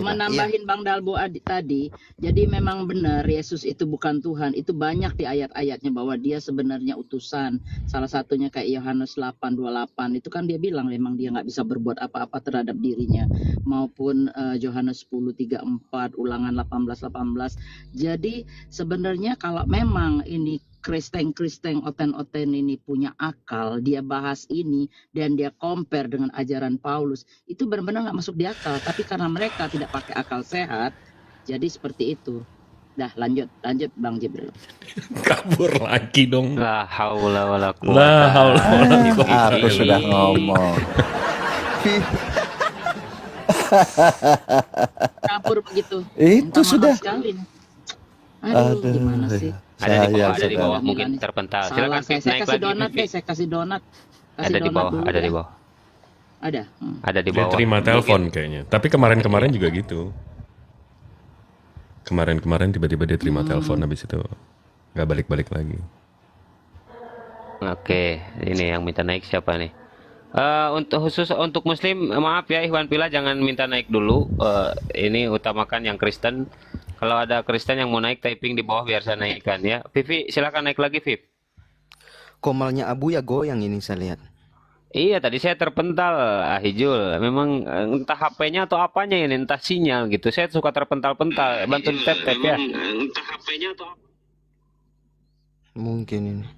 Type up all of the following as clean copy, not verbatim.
Cuma nambahin Bang Dalbo tadi, jadi memang benar Yesus itu bukan Tuhan. Itu banyak di ayat-ayatnya bahwa dia sebenarnya utusan. Salah satunya kayak Yohanes 8:28 itu kan dia bilang memang dia nggak bisa berbuat apa-apa terhadap dirinya. Maupun Yohanes 10:34, Ulangan 18:18. Jadi sebenarnya kalau memang ini Kristen oten-oten ini punya akal, dia bahas ini dan dia compare dengan ajaran Paulus, itu benar-benar nggak masuk di akal. Tapi karena mereka tidak pakai akal sehat, jadi seperti itu. Dah lanjut Bang Jibril. Kabur lagi dong. La haula wala La quwata. haula wala quwata. Aku sudah ngomong. Kabur begitu. Itu Minta maaf sudah. sekali. Aduh, gimana sih? Ada di bawah, Saya ada di bawah sudah. mungkin terpental. Salah Silakan saya, Viv, saya naik kasih lagi donat Viv. deh, saya kasih donat. Kasih Ada di donat bawah, dulu ada ya. di bawah. Ada. Ada di Dia bawah. terima telepon kayaknya. Tapi kemarin-kemarin juga gitu. Kemarin-kemarin tiba-tiba dia terima telepon, habis itu nggak balik-balik lagi. Oke, ini yang minta naik siapa nih? Untuk khusus untuk Muslim, maaf ya Ikhwan Pila, jangan minta naik dulu. Ini utamakan yang Kristen. Kalau ada Kristen yang mau naik, typing di bawah biar saya naikkan ya. Vivi, silakan naik lagi Viv. Komalnya Abu ya goyang ini saya lihat. Iya, tadi saya terpental, Ahijul. Memang entah HP-nya atau apanya ini, entah sinyal gitu. Saya suka terpental-pental. Bantu di tap-tap ya. Entah HP-nya atau apa. Mungkin ini.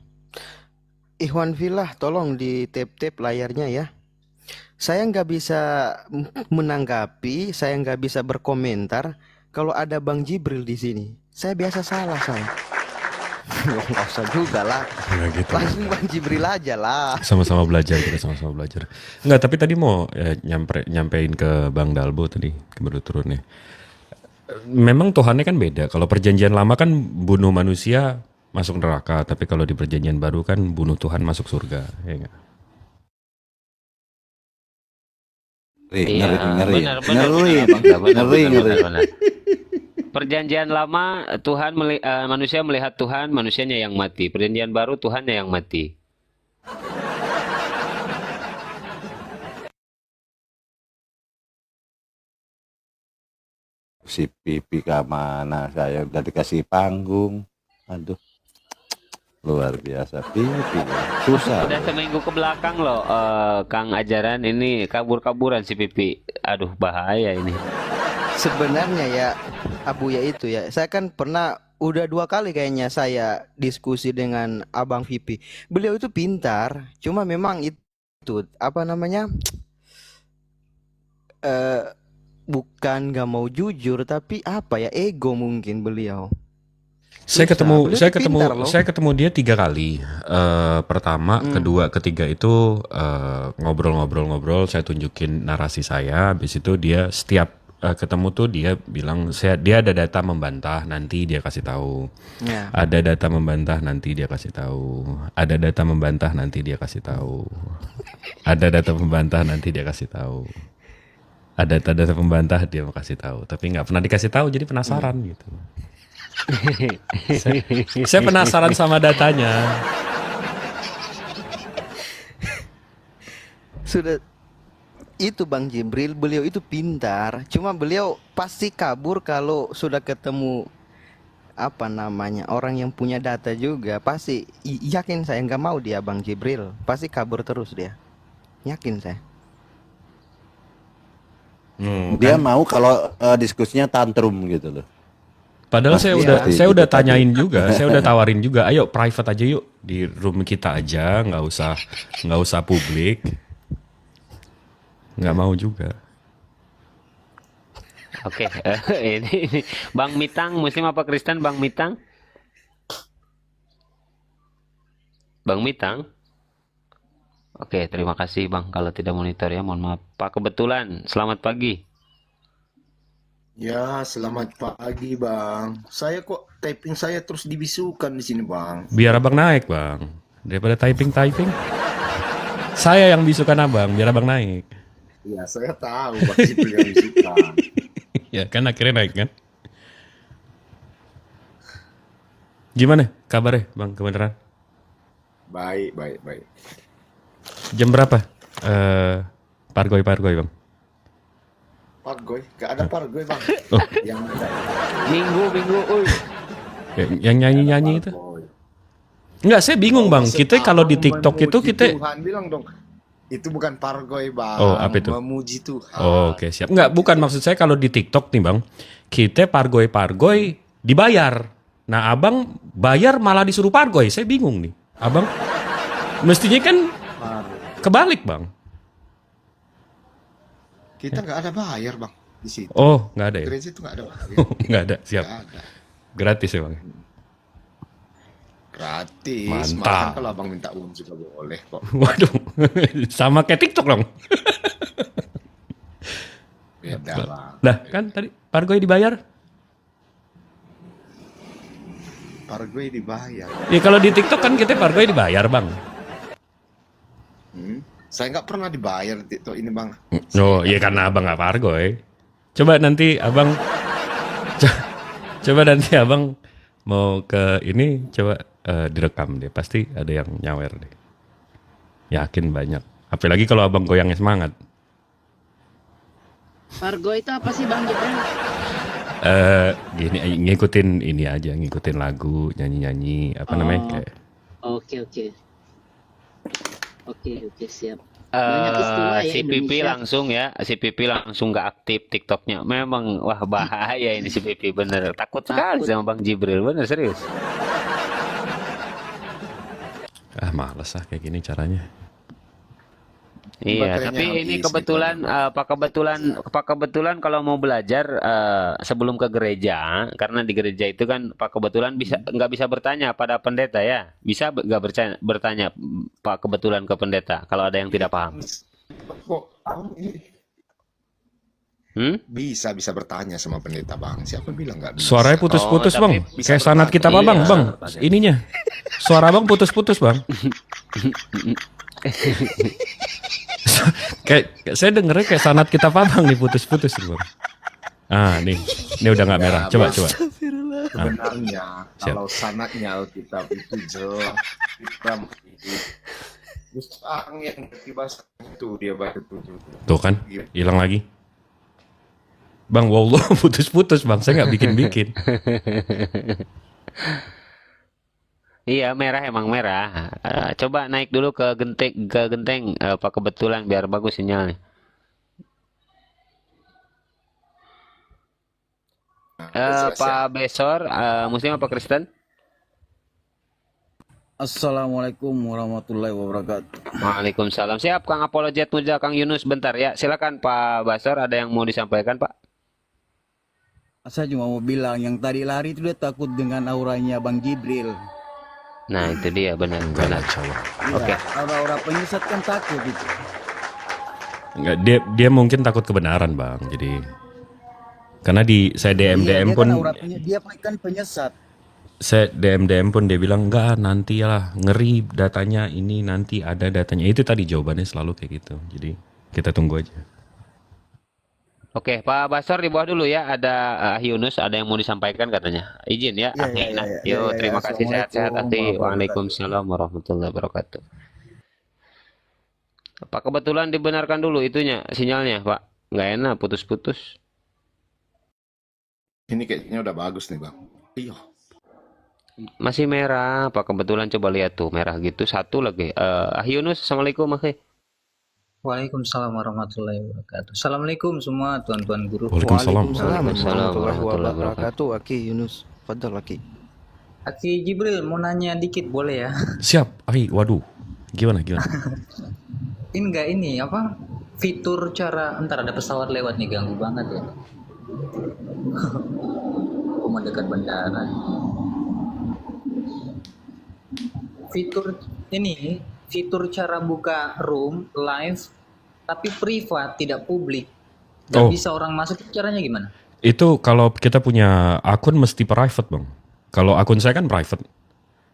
Ikhwan Filah, tolong di tap-tap layarnya ya. Saya nggak bisa menanggapi, saya nggak bisa berkomentar kalau ada Bang Jibril di sini. Saya biasa salah saya. Nggak usah juga lah. Nggak gitu. Langsung Bang Jibril aja lah. Sama-sama belajar, kita sama-sama belajar. Enggak, tapi tadi mau nyampein ke Bang Dalbo tadi, baru turun nih. Memang Tuhannya kan beda. Kalau perjanjian lama kan bunuh manusia masuk neraka, tapi kalau di perjanjian baru kan bunuh Tuhan masuk surga, ya enggak? Iya, Ngeri. benar. Perjanjian lama Tuhan manusia melihat Tuhan, manusianya yang mati. Perjanjian baru Tuhannya yang mati. Si Pipi ke mana? Saya udah dikasih panggung. Aduh. Luar biasa Pipi. Susah. Udah seminggu ke belakang loh, Kang ajaran ini kabur-kaburan si Pipi. Aduh, bahaya ini. Sebenarnya ya Abu ya itu ya. Saya kan pernah udah 2 kali kayaknya saya diskusi dengan Abang Vipi. Beliau itu pintar, cuma memang itu apa namanya? Bukan nggak mau jujur, tapi apa ya, ego mungkin beliau. Saya ketemu Beliau saya tuh ketemu pintar loh. saya ketemu dia 3 kali. Pertama, kedua, ketiga itu ngobrol-ngobrol, saya tunjukin narasi saya. Habis itu dia setiap ketemu tuh dia bilang dia ada data membantah, nanti dia kasih tahu. Ya. Ada data membantah, nanti dia kasih tahu. Ada data membantah, nanti dia kasih tahu. Ada data membantah, nanti dia kasih tahu. Ada data pembantah, dia mau kasih tahu, tapi nggak pernah dikasih tahu, jadi penasaran gitu. Saya penasaran sama datanya. Sudah itu Bang Jibril, beliau itu pintar, cuma beliau pasti kabur kalau sudah ketemu apa namanya orang yang punya data juga. Pasti yakin saya nggak mau dia Bang Jibril, pasti kabur terus dia. Yakin saya. Dia mau kalau diskusinya tantrum gitu loh. Padahal Pasti saya udah gitu tanyain juga, saya udah tawarin juga, ayo private aja yuk di room kita aja, nggak usah publik. Nggak mau juga. Oke, ini Bang Mitang, Muslim apa Kristen Bang Mitang? Bang Mitang? Oke, terima kasih Bang. Kalau tidak monitor ya, mohon maaf. Pak Kebetulan, selamat pagi. Ya, selamat pagi, Bang. Saya kok typing saya terus dibisukan di sini, Bang. Biar abang naik bang, daripada typing. Saya yang bisukan abang, biar abang naik. Ya, saya tahu Bang Jibril yang bisukan. Ya kan akhirnya naik kan. Gimana kabarnya bang, kebenaran? Baik. Jam berapa? Pargoy bang. Pargoy, gak ada Pargoy bang. Oh. Yang Minggu, uy. Yang nyanyi-nyanyi itu. Pargoy. Enggak, saya bingung bang. Maksud Kita kalau di abang TikTok itu memuji kita. Tuhan bilang dong. Itu bukan Pargoy bang. Oh, apa itu? Memuji Tuhan. Oh, oke, siap. Enggak, bukan maksud saya kalau di TikTok nih bang. Kita pargoy dibayar. Nah abang bayar malah disuruh pargoy. Saya bingung nih. Abang mestinya kan kebalik bang. Kita nggak ada bayar bang di situ. Oh, nggak ada ya? Gereja itu nggak ada bayar. Nggak ada, siap. Nggak ada. Gratis ya bang. Gratis. Mantap. Malahan kalau abang minta uang juga boleh kok. Waduh, sama kayak TikTok dong. Beda bang. Lah kan tadi pargoy dibayar. Pargoy dibayar. Ya kalau di TikTok kan kita pargoy dibayar bang. Saya nggak pernah dibayar di TikTok ini bang. Oh iya karena abang nggak pargoy. Coba nanti abang, coba nanti abang mau ke ini coba direkam deh. Pasti ada yang nyawer deh. Yakin banyak. Apalagi kalau abang goyangnya semangat. Pargoy itu apa sih Bang Jibril? Gini ngikutin ini aja, ngikutin lagu, nyanyi-nyanyi apa namanya kayak. Oke, siap. Banyak istilah ya Si Pipi Indonesia. langsung ya, si Pipi langsung nggak aktif TikToknya. Memang wah bahaya ini si Pipi bener. Takut sekali Takut. sama Bang Jibril, bener serius. Ah males ah kayak gini caranya. Iya, Baterainya tapi ini habis kebetulan Pak kebetulan kalau mau belajar sebelum ke gereja, karena di gereja itu kan Pak kebetulan nggak bisa bertanya pada pendeta ya, bisa nggak bertanya Pak kebetulan ke pendeta kalau ada yang tidak paham. Kok abang ini bisa bertanya sama pendeta bang? Siapa bilang nggak bisa? Suaranya putus-putus Oh, bang, tapi bisa kayak sanat bertanya. kita apa bang, Iya. bang, ininya. Suara bang putus-putus bang. Kayak saya dengernya kayak sanat kita apa bang nih putus-putus nih bang. Ah nih, ini udah nggak merah. Coba. Sebenarnya Siap. kalau sanatnya Alkitab itu jelas hitam putih. Terus orang yang ngerti bahasa itu dia baca tuh. Tuh kan, hilang lagi. Bang, wallah putus-putus bang, saya nggak bikin-bikin. Iya merah emang merah. Coba naik dulu ke genteng Pak kebetulan biar bagus sinyalnya. Pak Besor, Muslim apa Kristen? Assalamualaikum warahmatullahi wabarakatuh. Waalaikumsalam. Siap Kang Apologet Muja, Kang Yunus bentar ya. Silakan Pak Basor, ada yang mau disampaikan Pak? Saya cuma mau bilang yang tadi lari itu dia takut dengan auranya Bang Jibril. Nah itu dia benar. Oke. Aura-aura penyesat kan takut itu. Enggak, dia mungkin takut kebenaran bang. Jadi karena saya DM Iya, dia pun kan dia kan penyesat. saya DM pun dia bilang enggak nanti lah ngeri datanya ini nanti ada datanya itu tadi jawabannya selalu kayak gitu. Jadi kita tunggu aja. Oke, Pak Basor di bawah dulu ya. Ada Yunus, ada yang mau disampaikan katanya. Izin ya. Iya, Ahli. iya, Nah, iya, yuk, iya, terima kasih sehat-sehat. Assalamualaikum Ahli. warahmatullahi Waalaikumsalam warahmatullahi wabarakatuh. Pak kebetulan dibenarkan dulu itunya sinyalnya, Pak. Nggak enak, putus-putus. Ini kayaknya udah bagus nih bang. Iya. Masih merah, Pak kebetulan coba lihat tuh merah gitu. Satu lagi. Yunus, assalamualaikum, Akhi. Waalaikumsalam warahmatullahi wabarakatuh. Assalamualaikum semua tuan-tuan guru. Waalaikumsalam. Waalaikumsalam warahmatullahi wabarakatuh. Aki Yunus, Fadal Aki. Aki Jibril mau nanya dikit boleh ya? Siap, waduh, gimana? Ini enggak ini apa? Fitur cara ntar ada pesawat lewat nih ganggu banget ya. Oh mendekat bandara. Fitur cara buka room live tapi privat tidak publik. Gak Oh. bisa orang masuk, caranya gimana? Itu kalau kita punya akun mesti private bang. Kalau akun saya kan private.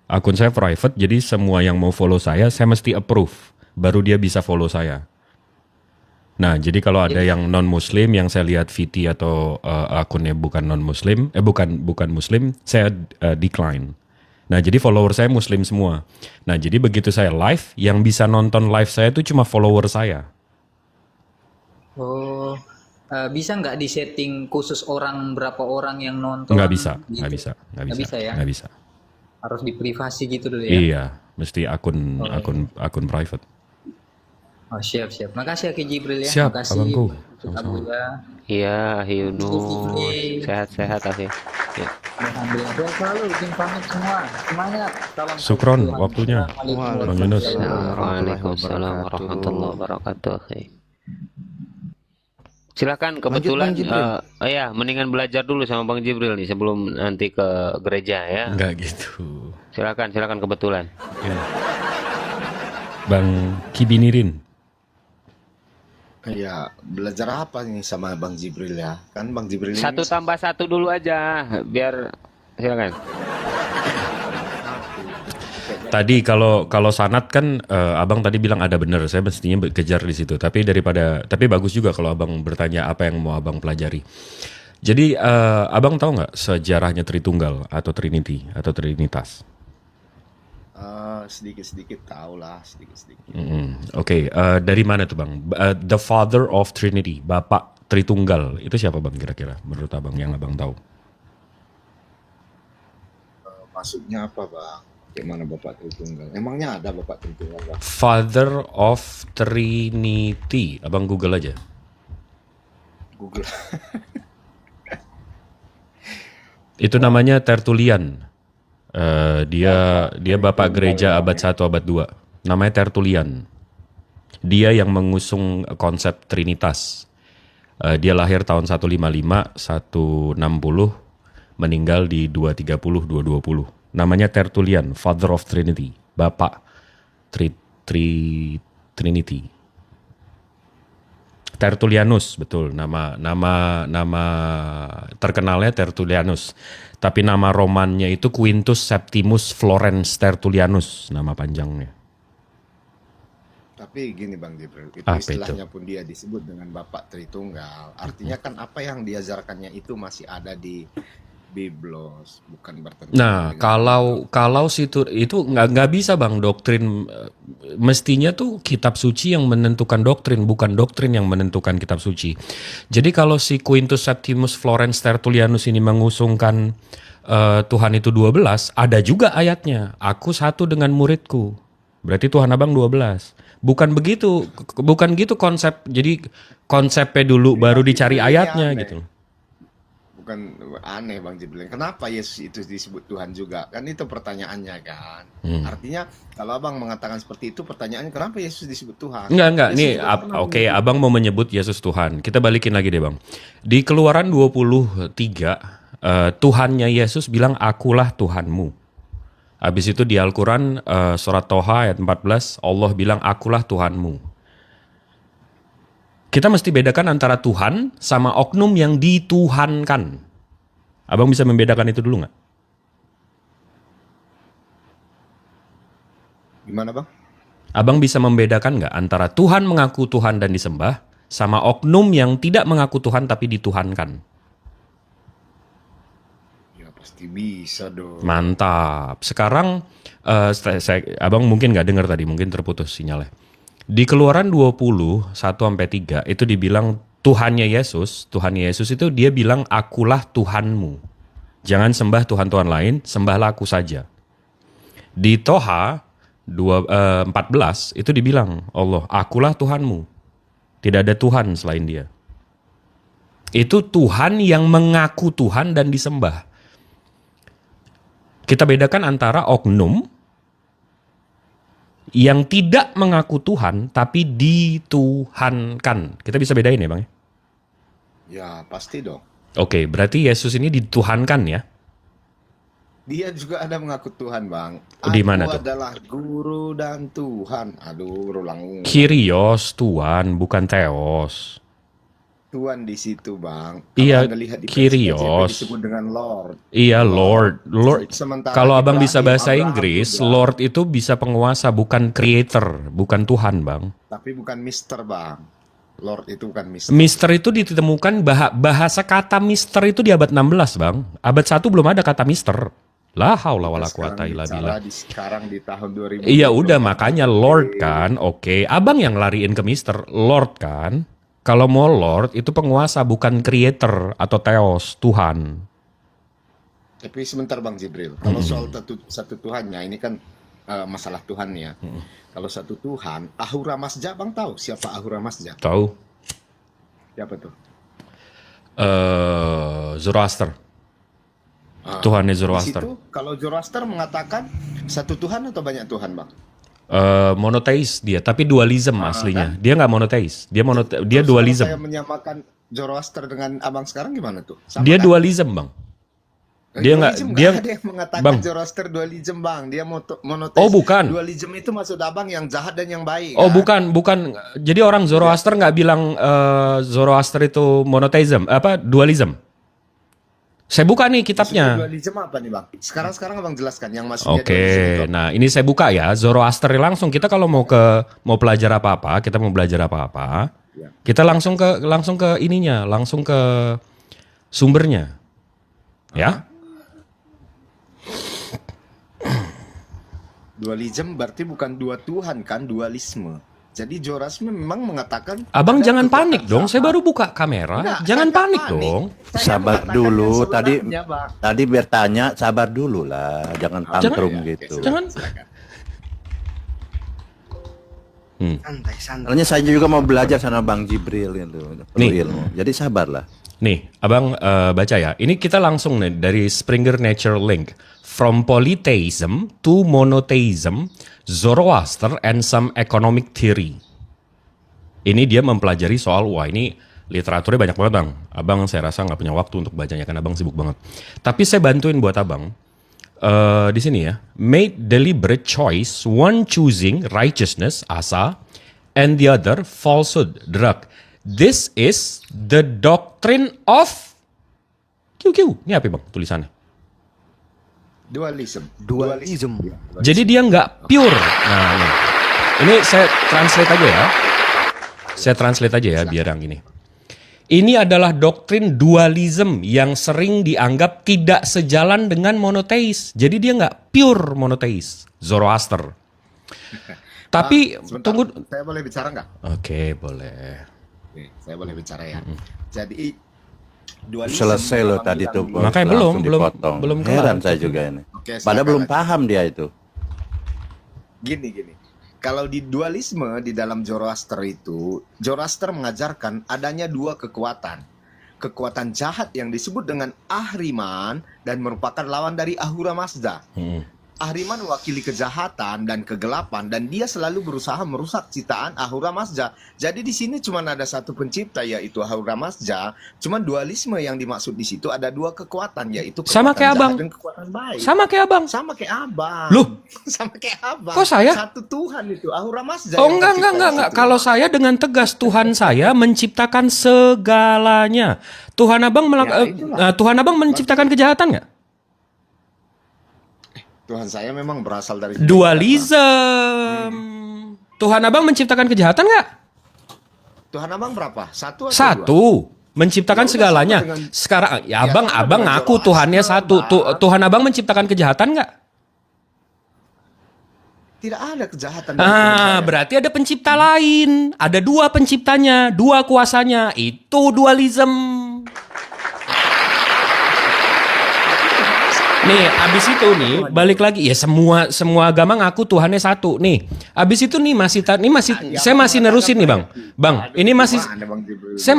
Akun saya private, jadi semua yang mau follow saya mesti approve. Baru dia bisa follow saya. Nah, jadi kalau ada yang non-muslim yang saya lihat VT atau akunnya bukan non-muslim, bukan muslim, saya decline. Nah, jadi follower saya muslim semua. Nah, jadi begitu saya live, yang bisa nonton live saya itu cuma follower saya. Oh, Bisa nggak disetting khusus orang berapa orang yang nonton? Nggak bisa, Gitu. nggak bisa, nggak Nggak bisa, bisa ya? nggak bisa. Harus di privasi gitu dulu ya? Iya, mesti Oh, akun private. oh, siap. Makasih ya Ki Jibril ya. Siap, Makasih abangku. untuk Sama-sama. Abuya. Iya, Untuk Yunus. Jibril. Sehat-sehat Akhi. Ya. Alhamdulillah. Sehat selalu. Tim pamit semua. Semangat. Salam Syukron Tuhan. waktunya, Assalamualaikum Bang Yunus. Waalaikumsalam warahmatullahi wabarakatuh. Akhi. Silakan, Lanjut kebetulan Bang Jibril. ya mendingan belajar dulu sama Bang Jibril nih sebelum nanti ke gereja ya. Nggak gitu. Silakan kebetulan. Ya. Bang Kibinirin. Ya, belajar apa nih sama Bang Jibril ya? Kan Bang Jibril ini 1+1 dulu aja biar silakan. Tadi kalau sanad kan abang tadi bilang ada benar, saya mestinya kejar di situ. Tapi bagus juga kalau abang bertanya apa yang mau abang pelajari. Jadi abang tahu nggak sejarahnya Tritunggal atau Trinity atau Trinitas? sedikit-sedikit tahu lah, sedikit-sedikit. Oke, dari mana tuh bang? The Father of Trinity, Bapak Tritunggal, itu siapa bang kira-kira? Menurut abang yang abang tahu? Maksudnya apa bang? Gimana Bapak Tritunggal? Emangnya ada Bapak Tritunggal bang? Father of Trinity, abang Google aja. Google. Itu namanya Tertullian. Dia bapak gereja abad 1 abad 2. Namanya Tertullian. Dia yang mengusung konsep Trinitas. Dia lahir tahun 155, 160, meninggal di 230, 220. Namanya Tertullian, Father of Trinity, Bapak Trinity. Tertullianus, betul. Nama terkenalnya Tertullianus. Tapi nama romannya itu Quintus Septimus Florens Tertullianus, nama panjangnya. Tapi gini Bang Jibril, itu Apa istilahnya pun dia disebut dengan Bapak Tritunggal. Artinya kan apa yang diajarkannya itu masih ada di Biblos, bukan bertentangan. Nah, kalau situ itu nggak bisa bang, doktrin mestinya tuh kitab suci yang menentukan doktrin, bukan doktrin yang menentukan kitab suci. Jadi kalau si Quintus Septimus Florens Tertullianus ini mengusungkan Tuhan itu 12, ada juga ayatnya, aku satu dengan muridku. Berarti Tuhan abang 12. Bukan begitu, bukan gitu konsep. Jadi konsepnya dulu baru dicari ayatnya gitu. Bukan aneh Bang Jibril. Kenapa Yesus itu disebut Tuhan juga? Kan itu pertanyaannya kan. Artinya kalau abang mengatakan seperti itu, pertanyaannya kenapa Yesus disebut Tuhan? Enggak. Yesus Nih, itu oke, abang mau menyebut Yesus Tuhan. Kita balikin lagi deh bang. Di Keluaran 23, Tuhannya Yesus bilang, akulah Tuhanmu. Habis itu di Al-Quran, surat Toha ayat 14, Allah bilang, akulah Tuhanmu. Kita mesti bedakan antara Tuhan sama oknum yang dituhankan. Abang bisa membedakan itu dulu nggak? Gimana Bang? Abang bisa membedakan nggak antara Tuhan mengaku Tuhan dan disembah sama oknum yang tidak mengaku Tuhan tapi dituhankan? Ya pasti bisa dong. Mantap. Sekarang abang mungkin nggak dengar tadi, mungkin terputus sinyalnya. Di Keluaran 20, 1-3 itu dibilang Tuhannya Yesus itu dia bilang akulah Tuhanmu. Jangan sembah Tuhan-Tuhan lain, sembahlah aku saja. Di Toha 14 itu dibilang Allah, akulah Tuhanmu. Tidak ada Tuhan selain dia. Itu Tuhan yang mengaku Tuhan dan disembah. Kita bedakan antara oknum yang tidak mengaku Tuhan tapi dituhankan. Kita bisa bedain ya bang? Ya pasti dong. Oke, berarti Yesus ini dituhankan ya? Dia juga ada mengaku Tuhan bang. Di mana Aku tuh? adalah guru dan Tuhan. Aduh, ulang. Kyrios, Tuhan, bukan Theos. Tuhan di situ bang. Kalau Iya, Anda lihat di Kyrios. PSKJP disebut dengan Lord. Iya, Lord. Sementara Kalau di abang bisa Ibrahim, bahasa Abraham Inggris, juga. Lord itu bisa penguasa, bukan creator, bukan Tuhan bang. Tapi bukan Mister bang. Lord itu bukan Mister. Mister itu ditemukan bahasa kata mister itu di abad 16 bang. Abad 1 belum ada kata mister. La haula wala quwata illa billah. Sekarang di tahun 2000. Iya udah makanya Lord kan, oke. Abang yang lariin ke Mister, Lord kan. Kalau mau Lord itu penguasa, bukan creator atau theos, Tuhan. Tapi sebentar Bang Jibril, kalau soal satu Tuhannya ini kan masalah Tuhan ya. Kalau satu Tuhan, Ahura Mazda, Bang tahu siapa Ahura Mazda? Tahu? Siapa tuh? Zoroaster. Ah, Tuhannya di Zoroaster. situ kalau Zoroaster mengatakan satu Tuhan atau banyak Tuhan, Bang? Monoteis dia, tapi dualism aslinya. Kan? Dia nggak monoteis, dia dia Terus dualism. kalau saya menyamakan Zoroaster dengan abang sekarang gimana tuh? Sama Dia kan? dualism, Bang. Dia nggak, Dualism dia ada yang mengatakan Bang. Zoroaster dualism, Bang. Dia monoteis. Oh, bukan. Dualism itu maksud abang yang jahat dan yang baik. Oh, kan? bukan. Jadi orang Zoroaster nggak bilang Zoroaster itu monoteism, apa dualism. Saya buka nih Maksudnya kitabnya. dualism apa nih, Bang? Sekarang abang jelaskan yang maksudnya Oke, dualism itu. nah ini saya buka ya. Zoroaster langsung kita kalau mau belajar apa-apa, kita mau belajar apa-apa, Ya. kita langsung ke ininya, langsung ke sumbernya. Ya. Dualism berarti bukan dua Tuhan kan, dualisme. Jadi Zoroaster memang mengatakan Abang ada jangan kekuatan panik dong. Saya jahat. baru buka kamera. Enggak, Jangan saya nggak panik panik. dong. Saya Sabar mengatakan dulu, yang tadi sebenarnya, Bang. tadi bertanya, sabar dulu lah, jangan tantrum Ya, oke, gitu. Jangan. silakan. Santai, santai. Soalnya saya juga mau belajar sama Bang Jibril itu, perlu Nih. ilmu. Jadi sabarlah. Nih, abang baca ya. Ini kita langsung nih dari Springer Nature Link. From polytheism to monotheism, Zoroaster and some economic theory. Ini dia mempelajari soal, wah ini literaturnya banyak banget bang. Abang saya rasa nggak punya waktu untuk bacanya karena abang sibuk banget. Tapi saya bantuin buat abang. Di sini ya, made deliberate choice, one choosing righteousness, asa, and the other falsehood, drug. This is the doctrine of QQ. Ini apa bang tulisannya? Dualism. Dualism. Jadi dia nggak pure. Nah ini saya translate aja ya. Saya translate aja ya biar yang ini. Ini adalah doktrin dualism yang sering dianggap tidak sejalan dengan monoteis. Jadi dia nggak pure monoteis, Zoroaster. Tapi Sebentar, tunggu. saya boleh bicara nggak? Oke, boleh. Oke, saya boleh bicara ya. Jadi dualism Selesai loh yang tadi bilang tuh. di- Bos, Makanya langsung belum dipotong. kelar. Heran saya juga ini. Oke, Padahal silakan belum aja. paham dia itu. Gini. Kalau di dualisme di dalam Zoroaster itu, Zoroaster mengajarkan adanya dua kekuatan. Kekuatan jahat yang disebut dengan Ahriman dan merupakan lawan dari Ahura Mazda. Ahriman mewakili kejahatan dan kegelapan dan dia selalu berusaha merusak ciptaan Ahura Mazda. Jadi di sini cuma ada satu pencipta yaitu Ahura Mazda. Cuma dualisme yang dimaksud di situ ada dua kekuatan yaitu kekuatan Sama kayak jahat abang. dan kekuatan baik. Sama kayak abang. Sama kayak abang. Loh? Sama kayak abang. Kok saya? Satu Tuhan itu Ahura Mazda. Oh yang enggak. tercipta di situ. Kalau saya dengan tegas Tuhan saya menciptakan segalanya. Tuhan abang Tuhan abang menciptakan kejahatan nggak? Tuhan saya memang berasal dari Dualism. Tuhan abang menciptakan kejahatan nggak? Tuhan abang berapa? Satu atau dua? Satu. Menciptakan Ya udah, segalanya. sama dengan- Sekarang ya Ya, abang sama abang dengan ngaku Zoroaster, Tuhannya satu. Bang. Tuhan abang menciptakan kejahatan nggak? Tidak ada kejahatan. dari Tuhan Ah, saya. berarti ada pencipta lain. Ada dua penciptanya, dua kuasanya. Itu dualism. Nih, abis itu nih balik lagi ya semua agama ngaku Tuhannya satu. Nih, abis itu nih saya masih nerusin nih bang. Bang, ini masih Gimana, Bang Jibril? saya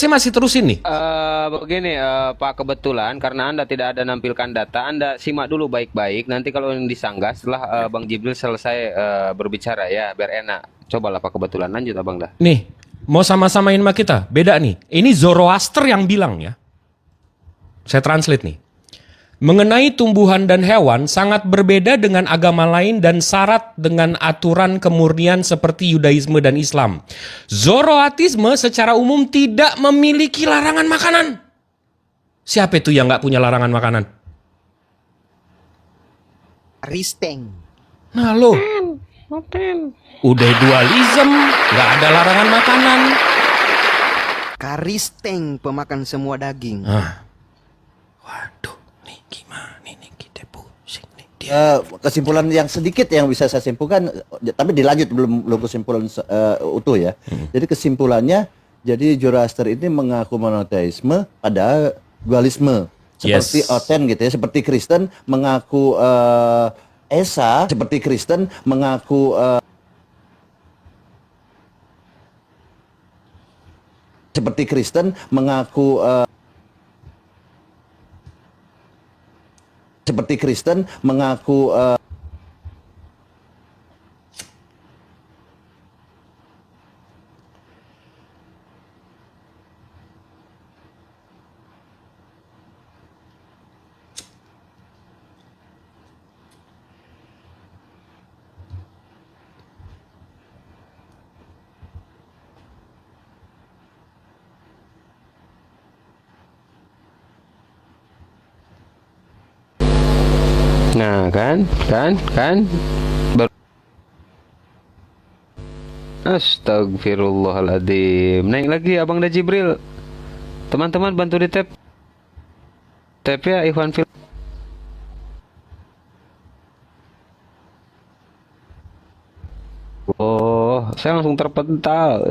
masih terusin nih. Begini Pak, kebetulan karena Anda tidak ada nampilkan data, Anda simak dulu baik-baik. Nanti kalau yang disanggah setelah Bang Jibril selesai berbicara ya, biar enak. Cobalah Pak, kebetulan lanjut Abang dah. Nih, mau sama-samain sama kita. Beda nih. Ini Zoroaster yang bilang ya. Saya translate nih. Mengenai tumbuhan dan hewan sangat berbeda dengan agama lain dan syarat dengan aturan kemurnian seperti Yudaisme dan Islam. Zoroastisme secara umum tidak memiliki larangan makanan. Siapa itu yang nggak punya larangan makanan? Risteng. Nah lo, udah dualism, nggak ada larangan makanan. Karisteng, pemakan semua daging. Waduh, nih gimana nih kita pusing nih. Kesimpulan yang sedikit yang bisa saya simpulkan, tapi dilanjut belum kesimpulan utuh ya. Jadi kesimpulannya Jadi Zoroaster ini mengaku monoteisme pada dualisme. Seperti Yes. Oten gitu ya, seperti Kristen mengaku Esa, seperti Kristen mengaku seperti Kristen mengaku seperti Kristen mengaku Nah, kan. Astagfirullahaladzim. Naik lagi Abang Da Jibril. Teman-teman bantu di tap. Tap ya Ikhwan Fil. Oh, saya langsung terpental.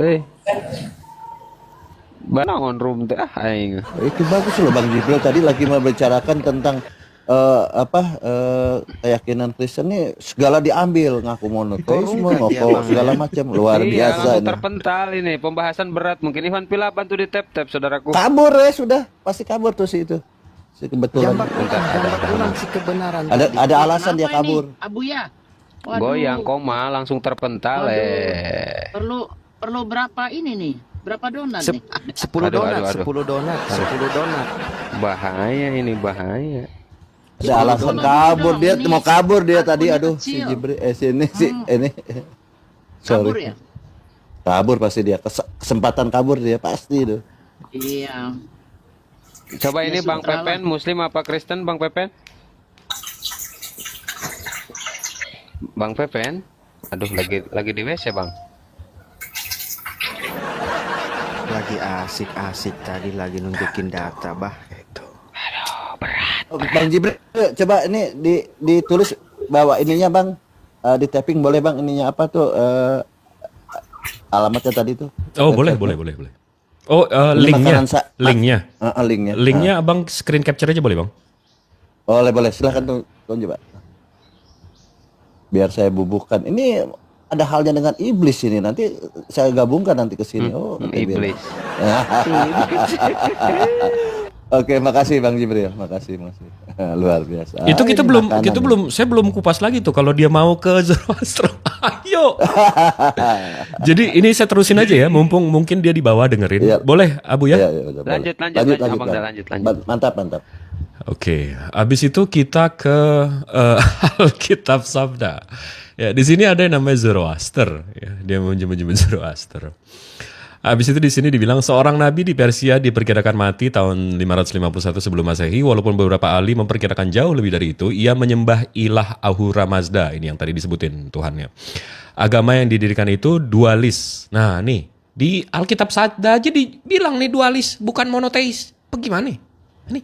Bangun room teh aing. itu bagus loh Bang Jibril tadi lagi membicarakan tentang keyakinan Kristen nih segala diambil ngaku monoteisme Terungkap dia, ngaku Bang. segala macam luar Iya, biasa langsung ini. terpental ini. Pembahasan berat. Mungkin Ikhwan Pila bantu di tap saudaraku. Kabur ya sudah pasti kabur tuh si itu si kebetulan Jambak ulang si kebenaran ada tadi. ada alasan dia Kenapa kabur. ini, Abu ya? Waduh, Goyang koma langsung terpental Waduh. Perlu berapa ini nih? Berapa donat nih? 10 Aduh, donat, aduh. 10 donat, 10 donat. Bahaya ini bahaya. Ada alasan Dulu kabur dong, dia ini mau kabur dia tadi akunnya aduh si kecil. Jibril ini si ini Kabur sorry ya? kabur pasti dia kesempatan kabur dia pasti itu. Iya. Coba ini Ya, Bang sutra Pepen, Muslim apa Kristen Bang Pepen? Bang Pepen? Aduh lagi di WC Bang. Lagi asik-asik tadi lagi nunjukin data, bah. Oh, Bang Jibril coba ini ditulis bawa ininya Bang di tapping boleh Bang ininya apa tuh alamatnya tadi tuh. Oh, boleh. Oh, Ini linknya. makanan Linknya. Linknya. Linknya Abang screen capture aja boleh, Bang? Boleh silahkan tuh coba. Biar saya bubuhkan. Ini ada halnya dengan iblis ini. Nanti saya gabungkan nanti ke sini. Iblis. Oke, makasih Bang Jibril. Makasih. Luar biasa. Itu kita Ini belum makanan. saya belum kupas lagi tuh kalau dia mau ke Zoroaster. Ayo. Jadi ini saya terusin aja ya, mumpung mungkin dia di bawah dengerin. Iya. Boleh, Abu ya? Iya, boleh. Lanjut, Abang dah lanjut. Mantap. Oke, habis itu kita ke Alkitab Sabda. Ya, di sini ada yang namanya Zoroaster. Ya, dia menyebut Zoroaster. Habis itu di sini dibilang seorang nabi di Persia diperkirakan mati tahun 551 sebelum Masehi, walaupun beberapa ahli memperkirakan jauh lebih dari itu. Ia menyembah ilah Ahura Mazda, ini yang tadi disebutin Tuhannya. Agama yang didirikan itu dualis. Nah, nih di Alkitab Sabda aja dibilang nih dualis, bukan monoteis. Bagaimana nih? Nih.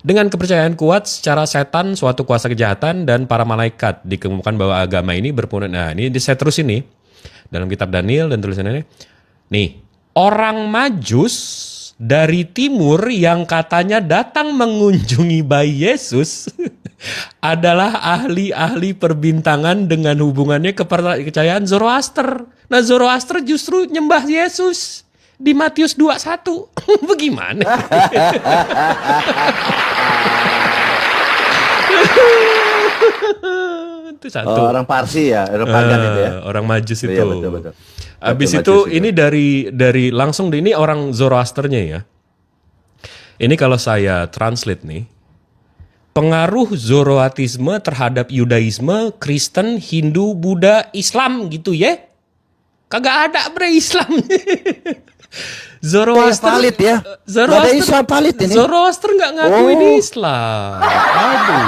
Dengan kepercayaan kuat secara setan, suatu kuasa kejahatan, dan para malaikat dikemukakan bahwa agama ini berpunah. Nah, ini saya terus ini dalam kitab Daniel dan tulisannya ini. Nih, orang Majus dari timur yang katanya datang mengunjungi bayi Yesus adalah ahli-ahli perbintangan dengan hubungannya kepercayaan Zoroaster. Nah, Zoroaster justru nyembah Yesus di Matius 21. Bagaimana? Itu satu. Orang Parsi ya, orang pagan itu ya. Orang Majus itu. Iya, betul. Habis Betul, itu Majus itu. ini dari langsung ini orang Zoroasternya ya. Ini kalau saya translate nih, pengaruh Zoroatisme terhadap Yudaisme, Kristen, Hindu, Buddha, Islam gitu ya. Kagak ada Islam. Zoroaster valid ya. Zoroaster Nggak ada Islam valid ini. Zoroaster nggak ngakuin Oh. Islam. Aduh.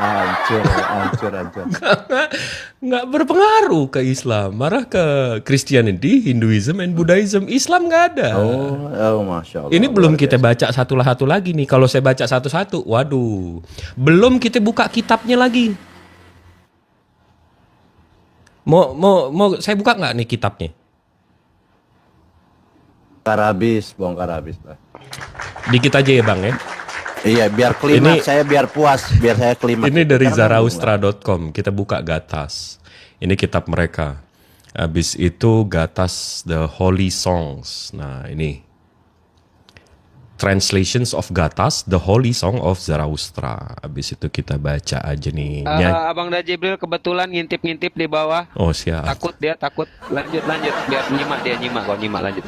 Hancur. Nggak berpengaruh ke Islam, marah ke Christianity, Hinduism, and Buddhism. Islam nggak ada. Oh, Masya Allah. Ini belum luar kita biasa. baca satu lagi nih. Kalau saya baca satu-satu, waduh, belum kita buka kitabnya lagi. Mau saya buka nggak nih kitabnya? bongkar habis lah. Dikit aja ya Bang ya. Iya, biar klimaks, Ini- saya biar puas, biar saya klimaks. Ini dari Karena zaraustra.com. Kita buka Gatas. Ini kitab mereka. Habis itu Gatas The Holy Songs. Nah ini Translations of Gatas, The Holy Song of Zaraustra. Habis itu kita baca aja nih. Abang Da Jibril kebetulan ngintip-ngintip di bawah. Oh siap. Takut dia, takut. Lanjut. Biar nyimak kau nyimak lanjut.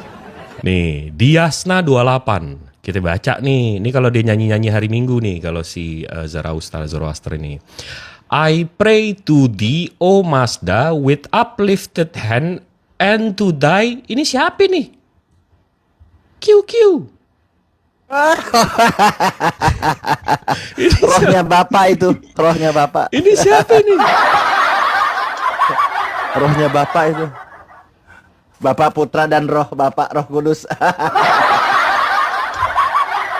Nih, Diasna 28. Kita baca nih. Ini kalau dia nyanyi-nyanyi hari Minggu nih. Kalau si Zoroaster ini. I pray to thee, O Mazda, with uplifted hand and to die. Ini siapa nih? QQ. rohnya Bapak itu, rohnya Bapak. Ini siapa nih? Rohnya Bapak itu. Bapak, Putra, dan Roh Bapak, Roh Kudus.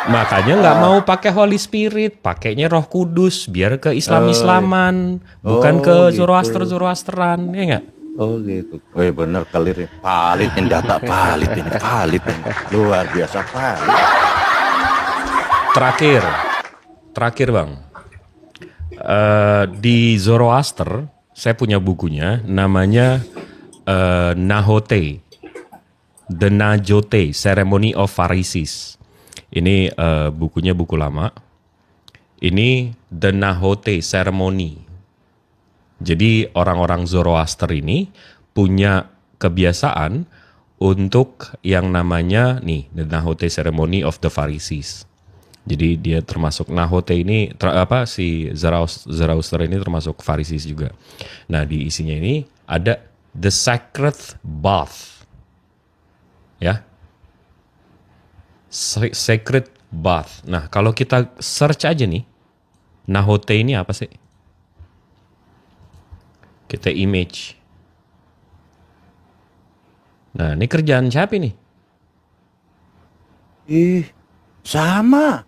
Makanya nggak mau pakai Holy Spirit, pakainya Roh Kudus biar ke Islam-Islaman, bukan ke gitu. Zoroasteran, ya nggak? Oh gitu. Oh bener kali ini. Valid ini data, valid ini. Luar biasa valid. Terakhir Bang, di Zoroaster saya punya bukunya, namanya Nahote, The Najote, Ceremony of Pharisees. Ini bukunya buku lama. Ini The Nahote Ceremony. Jadi orang-orang Zoroaster ini punya kebiasaan untuk yang namanya nih The Nahote Ceremony of the Pharisees. Jadi dia termasuk Nahote ini si Zoroaster ini termasuk Pharisees juga. Nah, di isinya ini ada the sacred bath. Ya. Sacred bath. Nah, kalau kita search aja nih, Nahote ini apa sih? Kita image. Nah, ini kerjaan siapa nih? Sama.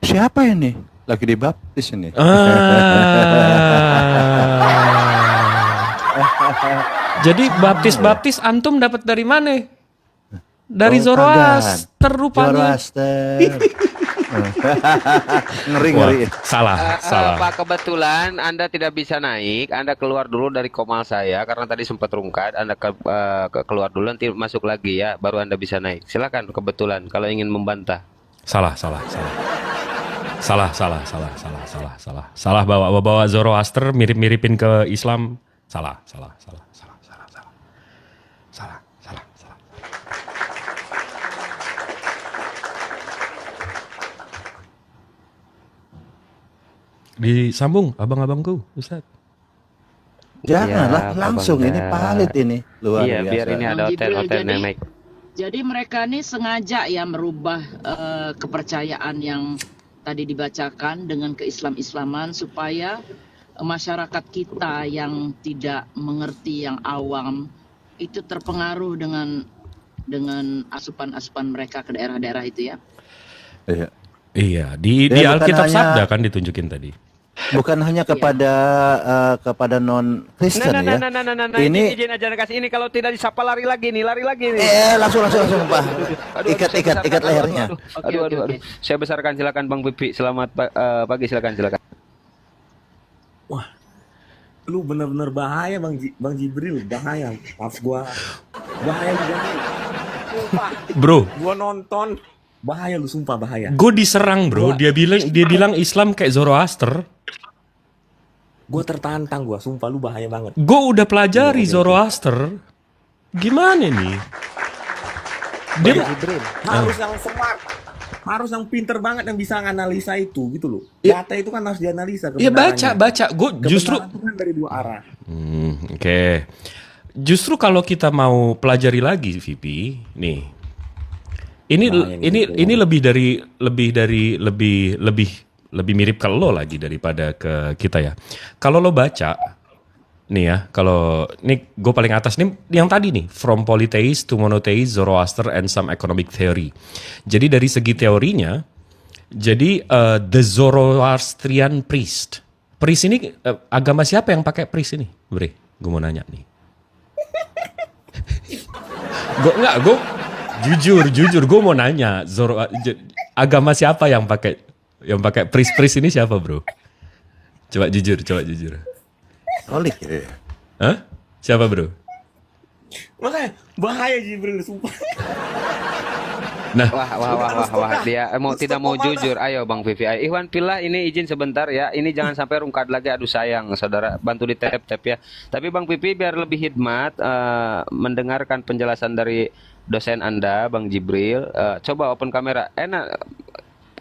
Siapa ini? Lagi dibaptis ini. Jadi baptis antum dapat dari mana? Dari Oh, Zoroaster rupanya. Zoroaster. Ngeri. Wah, salah. Pak, kebetulan Anda tidak bisa naik. Anda keluar dulu dari komal saya karena tadi sempat rungkat. Anda keluar dulu, nanti masuk lagi ya, baru Anda bisa naik. Silakan kebetulan kalau ingin membantah. Salah bawa Zoroaster mirip-miripin ke Islam. Salah. Disambung abang-abangku, Ustaz. Janganlah Siap, langsung Abang ini Da. valid ini. Luar Iya, biasa. biar ini ada Bang Jibril, hotel jadi- naik. Jadi mereka ini sengaja ya merubah kepercayaan yang tadi dibacakan dengan keislam-islaman supaya masyarakat kita yang tidak mengerti, yang awam itu terpengaruh dengan asupan-asupan mereka ke daerah-daerah itu ya. Iya. Iya, di Ya, bukan Alkitab hanya- Sabda kan ditunjukin tadi. Bukan hanya kepada non Kristen ya. Ini izin aja kasih ini, kalau tidak disapa lari lagi nih. langsung Pak. Ikat lehernya. Aduh. Saya besarkan, silakan Bang Pipi. Selamat pagi, silakan. Lu bener-bener bahaya Bang Jibril, bahaya. Maaf gua. Bahaya juga nih. Sumpah, Bro, gua nonton. Bahaya lu, sumpah bahaya. gue diserang bro. Dia bilang Islam kayak Zoroaster. Gua tertantang gua, sumpah lu bahaya banget. Gue udah pelajari Zoroaster. Gimana nih? Dia Harus yang smart. Harus yang pinter banget yang bisa nganalisa itu gitu loh. Ya. Data itu kan harus dianalisa ya kebenarannya. baca. Gue justru Kebenaran itu kan dari dua arah. Oke. Justru kalau kita mau pelajari lagi VP, nih. Ini lebih mirip ke lo lagi daripada ke kita ya. Kalau lo baca nih ya, kalau ini gue paling atas nih yang tadi nih, from polytheist to monotheist, Zoroaster and some economic theory. Jadi dari segi teorinya, jadi the Zoroastrian priest. Priest ini agama siapa yang pakai priest ini? Bre, gue mau nanya nih. Jujur, gue mau nanya, agama siapa yang pakai priest ini siapa bro? Coba jujur. Katolik gitu ya. Hah? Siapa bro? Makanya bahaya Jibril sumpah. Nah, Wah, dia tidak mau jujur. Ayo Bang Vivi. Ikhwan Pillah ini izin sebentar ya. Ini jangan sampai rungkat lagi. Aduh sayang, saudara. Bantu di tap ya. Tapi Bang Vivi biar lebih hikmat mendengarkan penjelasan dari dosen Anda, Bang Jibril. Coba open kamera. Enak.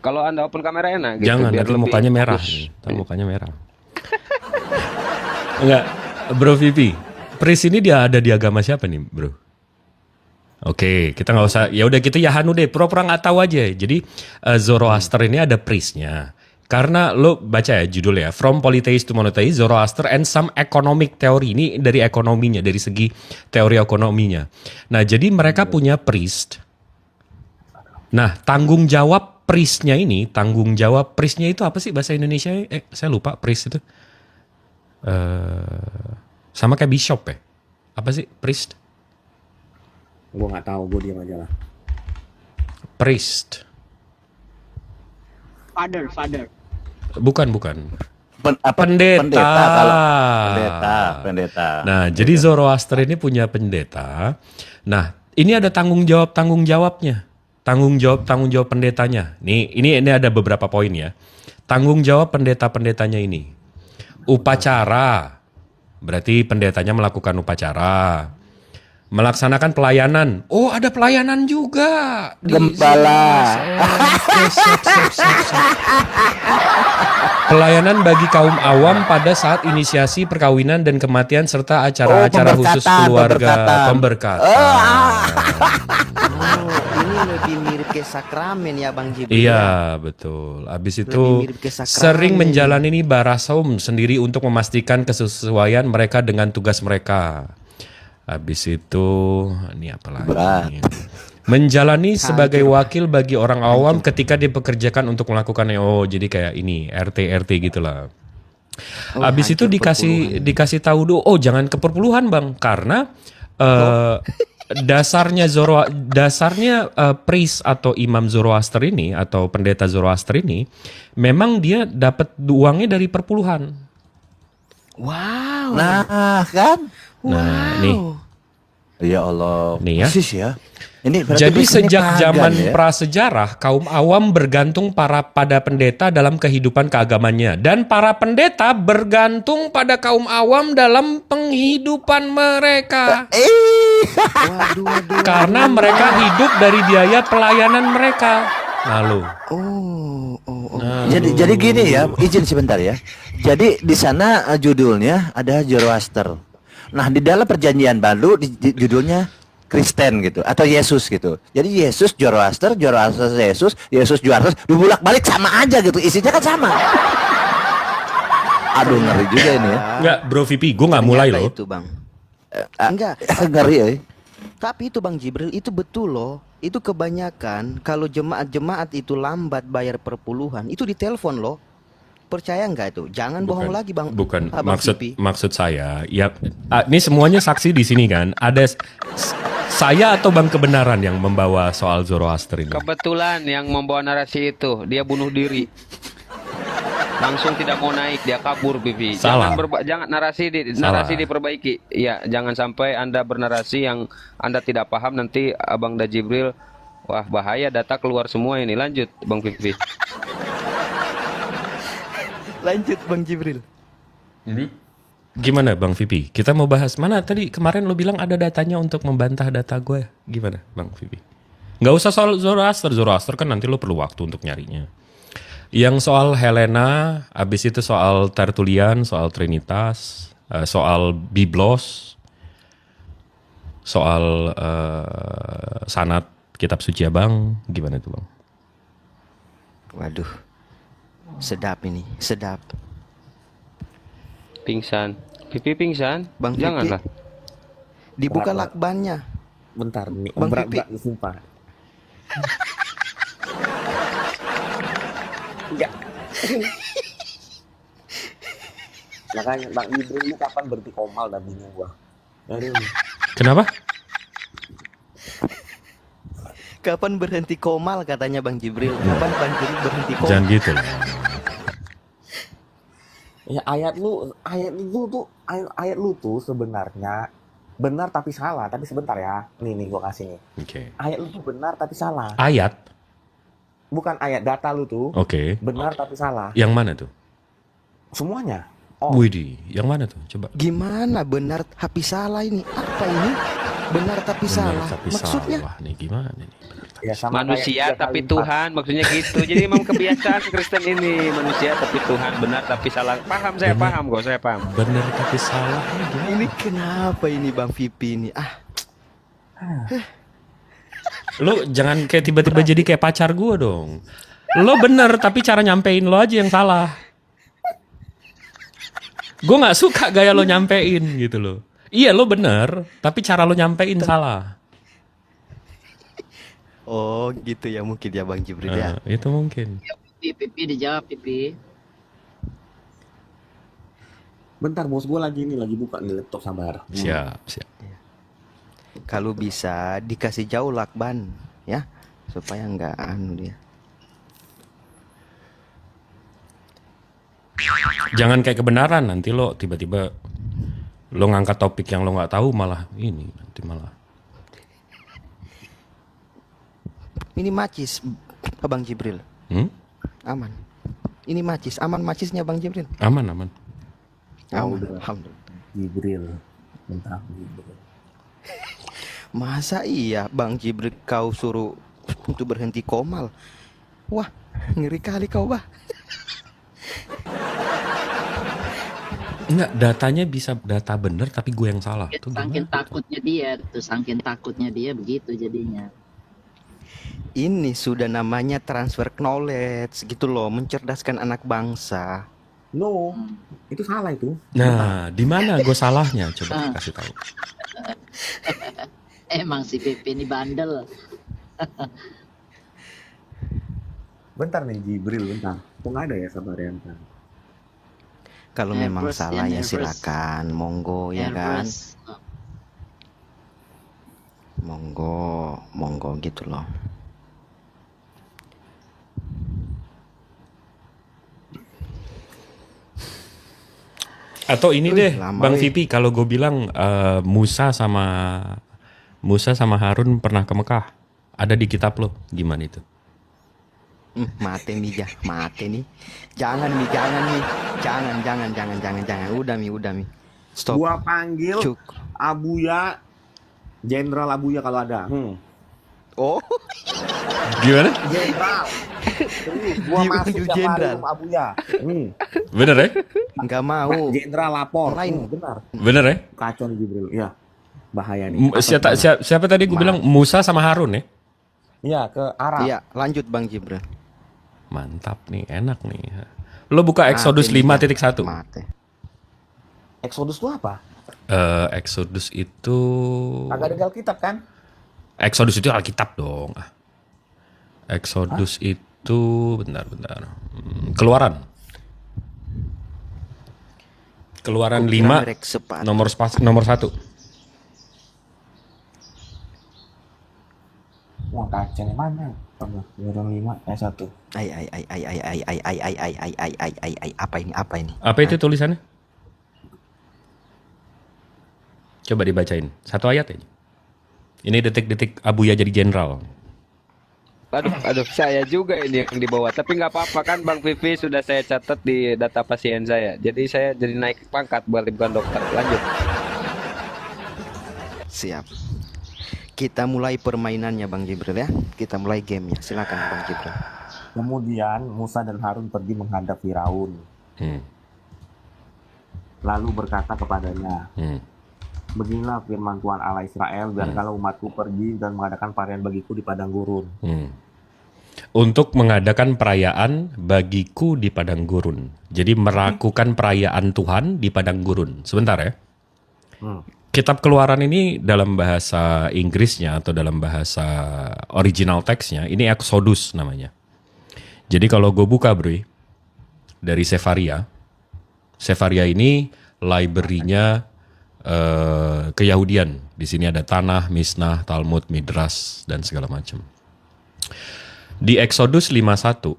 Kalau Anda open kamera enak gitu. jangan, Biar nanti lebih mukanya merah. fokus. Ntar mukanya merah. Enggak, Bro Vivi. Priest ini dia ada di agama siapa nih, Bro? Oke, kita nggak usah. Ya udah gitu ya Hanu deh. Pura-pura nggak tahu aja. Jadi Zoroaster ini ada priestnya. Karena lo baca ya judulnya, From Polytheist to Monotheist, Zoroaster and Some Economic Theory. Ini dari ekonominya, dari segi teori ekonominya. Nah, jadi mereka punya priest. Nah, tanggung jawab priestnya itu apa sih bahasa Indonesia? Saya lupa priest itu. Sama kayak bishop ya? Apa sih priest? Gue nggak tahu, gue diam aja lah. Priest. Father. Bukan. Pendeta. Kalau pendeta. Nah, jadi Zoroaster ini punya pendeta. Nah, ini ada tanggung jawabnya. Tanggung jawab pendetanya. Ini ada beberapa poin ya. Tanggung jawab pendetanya ini. Upacara. Berarti pendetanya melakukan upacara. Melaksanakan pelayanan. Oh, ada pelayanan juga. Gembala. Siap. Pelayanan bagi kaum awam pada saat inisiasi perkawinan dan kematian serta acara-acara khusus keluarga. Pemberkatan. Ini lebih mirip ke sakramen ya Bang Jibril. Iya, betul. Habis Lebih itu mirip ke sakramen. sering menjalani ini barasaum sendiri untuk memastikan kesesuaian mereka dengan tugas mereka. Habis itu ini apa lagi? Menjalani sebagai wakil bagi orang awam ketika dipekerjakan untuk melakukan jadi kayak ini RT gitulah. Habis itu dikasih tahu dulu, jangan ke perpuluhan Bang, karena dasarnya priest atau imam Zoroaster ini atau pendeta Zoroaster ini memang dia dapat uangnya dari perpuluhan. Wow. Nah, kan? Nah, nih. Ya Allah. Nih ya. Persis ya. Ini berarti Jadi Kristen ini sejak pagan zaman ya? prasejarah, kaum awam bergantung pada pendeta dalam kehidupan keagamannya. Dan para pendeta bergantung pada kaum awam dalam penghidupan mereka. Karena mereka hidup dari biaya pelayanan mereka. Lalu. Jadi gini ya, izin sebentar ya. Jadi di sana judulnya ada Zoroaster. Nah, di dalam perjanjian baru judulnya Kristen gitu atau Yesus gitu. Jadi Yesus Zoroaster, Yesus Zoroaster, dibulak-balik sama aja gitu. Isinya kan sama. Aduh, ngeri juga ini ya. Enggak, Bro Vipi, gue nggak mulai loh. Itu Bang. Enggak. Ngeri ya. Tapi itu Bang Jibril itu betul loh. Itu kebanyakan kalau jemaat itu lambat bayar perpuluhan, itu ditelepon loh. Percaya nggak itu? Jangan bohong lagi Bang. Bukan, Abang Vipi. maksud saya, ya ini semuanya saksi di sini kan. Ada saya atau Bang Kebenaran yang membawa soal Zoroaster ini. Kebetulan yang membawa narasi itu dia bunuh diri. Langsung tidak mau naik, dia kabur Vivi. Salah. Jangan narasi diperbaiki. Ya, jangan sampai Anda bernarasi yang Anda tidak paham, nanti Abang Da Jibril, wah bahaya, data keluar semua ini. Lanjut Bang Vivi. Lanjut Bang Jibril. Gimana Bang Vipi? Kita mau bahas mana tadi kemarin lo bilang ada datanya untuk membantah data gue. Gimana Bang Vipi? Nggak usah soal Zoroaster kan nanti lo perlu waktu untuk nyarinya. Yang soal Helena, abis itu soal Tertullian, soal Trinitas, soal Biblos, soal sanad kitab suci Abang, gimana itu Bang? Waduh. Sedap ini, sedap. Pingsan. Pipi pingsan? Bang Janganlah. Dibuka lakbannya. Bentar nih, Bang berat Pipi. sumpah. Enggak. Makanya Bang Jibril ini kapan berhenti komal dan bingung gua. Aduh. Kenapa? Kapan berhenti komal katanya Bang Jibril? Kapan Bang Jibril berhenti komal? Jangan gitu lah. Ya ayat lu tuh sebenarnya benar tapi salah. Tapi sebentar ya. Nih gua kasih nih. Oke. Ayat lu tuh benar tapi salah. Ayat. Bukan ayat, data lu tuh Oke. benar tapi salah. Yang mana tuh? Semuanya. Oh, Widih, yang mana tuh? Coba. Gimana benar tapi salah ini? Apa ini? Benar tapi Benar salah. tapi Maksudnya? salah nih gimana nih? Benar tapi ya sama Manusia kayak 3 tapi kali 4. Tuhan, maksudnya gitu. Jadi memang kebiasaan Kristen ini, manusia tapi Tuhan, benar tapi salah. Paham, saya Benar. paham kok, saya paham. benar tapi salah. Gimana? Ini kenapa ini Bang Vipi ini? Lo jangan kayak tiba-tiba jadi kayak pacar gue dong. Lo bener tapi cara nyampein lo aja yang salah. Gue nggak suka gaya lo nyampein gitu loh. Iya lo bener tapi cara lo nyampein salah. Oh gitu ya mungkin ya Bang Jibril ya. Itu mungkin. Pipi dijawab Pipi. Bentar bos, gue lagi buka di laptop, sabar. Siap. Kalau bisa dikasih jauh lakban ya supaya nggak anu dia. Jangan kayak kebenaran nanti lo tiba-tiba lo ngangkat topik yang lo nggak tahu malah ini nanti malah. Ini macis Bang Jibril. Aman. Ini macis, aman macisnya Bang Jibril. Aman. Aman. Alhamdulillah. Jibril. Bentar, Jibril. Masa iya Bang Jibril kau suruh untuk berhenti komal? Wah, ngeri kali kau, Bah. Enggak, datanya bisa data bener tapi gue yang salah. Tuh Saking gimana? saking takutnya dia begitu jadinya. Ini sudah namanya transfer knowledge gitu loh, mencerdaskan anak bangsa. No, itu salah itu. Nah, di mana gue salahnya? Coba kasih tahu. Emang si Pipi ini bandel. Bentar nih Jibril, bentar. Kok nggak ada ya, sabar ya bentar. Kalau memang Nervous, salah ya nervous. silakan, monggo ya kan. Nervous. Monggo gitu loh. Atau ini deh, lama Bang weh. Vipi, kalau gue bilang Musa sama Harun pernah ke Mekah, ada di kitab lo, gimana itu? Mate nih. Jangan nih. Jangan. Udah mi. Stop. Gua panggil Cukup. Abuya, Jenderal Abuya kalau ada. Oh, Gimana? Jenderal. Serius, gua masuk Dipanggil tiap hari jenderal. sama Abuya. Bener ya? nggak mau. Jenderal lapor. Lain. Benar. Bener ya? Kacau nih Jibril. Iya. Bahaya nih. Siapa tadi gue bilang Musa sama Harun ya? Iya, ke Arab. Iya, lanjut Bang Jibril. Mantap nih, enak nih. Lo buka Exodus 5.1. Mate. Exodus itu apa? Exodus itu Agak ada di Alkitab kan? Exodus itu Alkitab dong. Exodus itu bentar. Keluaran 5 nomor 1. Wah, kacau nih mana? Keluaran 5 ayat 1. Apa ini? Apa itu tulisannya? Coba dibacain. Satu ayat aja. Ini detik-detik Abuya jadi jenderal. Aduh, saya juga ini yang dibawa. Tapi nggak apa-apa kan, Bang Vivi sudah saya catat di data pasien saya. Jadi saya jadi naik pangkat bukan dokter. Lanjut. Siap. Kita mulai permainannya Bang Jibril ya. Kita mulai gamenya. Silakan Bang Jibril. Kemudian Musa dan Harun pergi menghadap Firaun. Lalu berkata kepadanya, beginilah firman Tuhan Allah Israel, biarkanlah umatku pergi dan mengadakan perayaan bagiku di padang gurun. Untuk mengadakan perayaan bagiku di padang gurun. Jadi melakukan perayaan Tuhan di padang gurun. Sebentar ya. Kitab Keluaran ini dalam bahasa Inggrisnya atau dalam bahasa original teksnya ini Exodus namanya. Jadi kalau gue buka bro dari Sefaria ini library-nya Keyahudian. Di sini ada Tanah, Misnah, Talmud, Midrash dan segala macam. Di Exodus 51,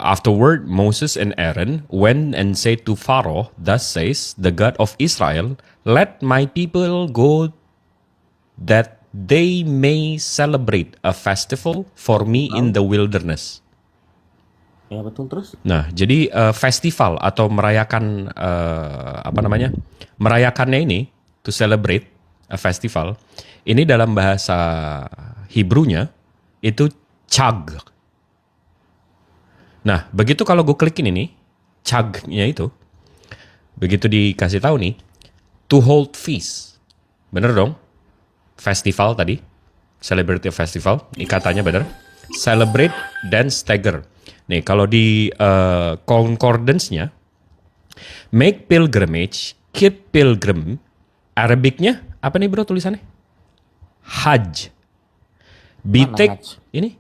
afterward Moses and Aaron went and said to Pharaoh, "Thus says the God of Israel, let my people go that they may celebrate a festival for me in the wilderness." Ya betul, terus? Nah, jadi festival atau merayakan merayakannya ini, to celebrate a festival, ini dalam bahasa Hebrew-nya itu chag. Nah, begitu kalau gue klikin ini, chag-nya itu, begitu dikasih tahu nih, to hold feast. Bener dong? Festival tadi, celebrate a festival, ini katanya bener. Celebrate dan stagger. Nih, kalau di concordance-nya, make pilgrimage, keep pilgrim, Arabic-nya apa nih bro tulisannya? Hajj. Betake, Hajj? ini?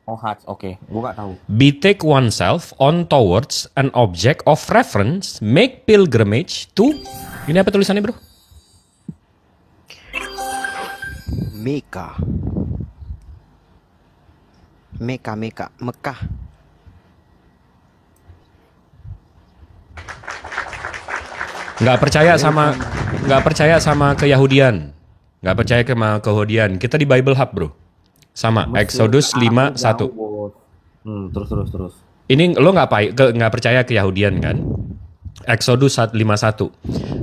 Oh, Hajj, oke. Gue gak tahu. Betake oneself on towards an object of reference, make pilgrimage to, ini apa tulisannya bro? Mekah. Mekah. Nggak percaya sama Keyahudian. Nggak percaya sama Keyahudian. Kita di Bible Hub bro. Sama Exodus 5:1. Terus. Ini lo nggak percaya Keyahudian kan? Exodus 5:1.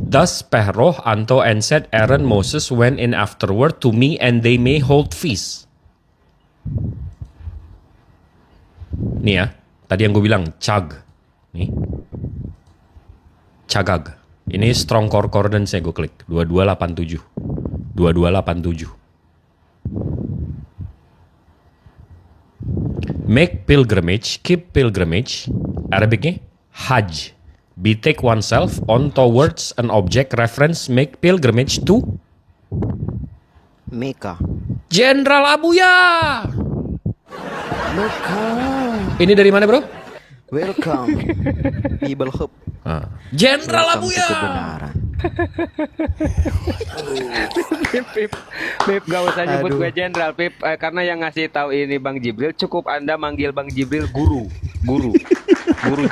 Thus Pharaoh unto and said Aaron Moses went in afterward to me and they may hold feast. Nih ya, tadi yang gue bilang chag. Nih. Chagag. Ini strong concordance-nya gue klik. 2287. 2287. Make pilgrimage, keep pilgrimage. Arabicnya Hajj. Betake oneself on towards an object reference, make pilgrimage to Mekah. Jenderal Abuya. Ini dari mana bro? Welcome. Bible Hub. Jenderal Welcome to Abuya. kebenaran. Pip, gak usah nyebut Aduh. gue jenderal, Pip. Karena yang ngasih tahu ini Bang Jibril, cukup Anda manggil Bang Jibril guru. Guru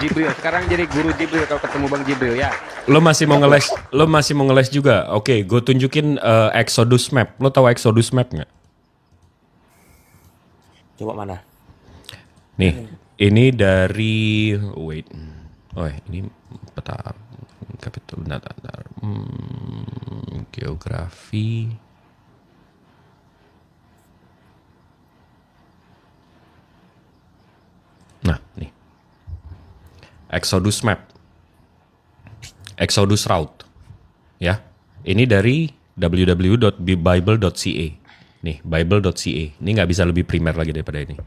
Jibril. Sekarang jadi guru Jibril kalau ketemu Bang Jibril ya. Lo masih mau ngeles juga? Oke, gue tunjukin Exodus map. Lo tahu Exodus map nggak? Coba mana? Nih, ini dari ini peta kapital bentar. Geografi. Nah, nih. Exodus map. Exodus route. Ya. Ini dari www.bible.ca. Nih, bible.ca. Ini nggak bisa lebih primer lagi daripada ini.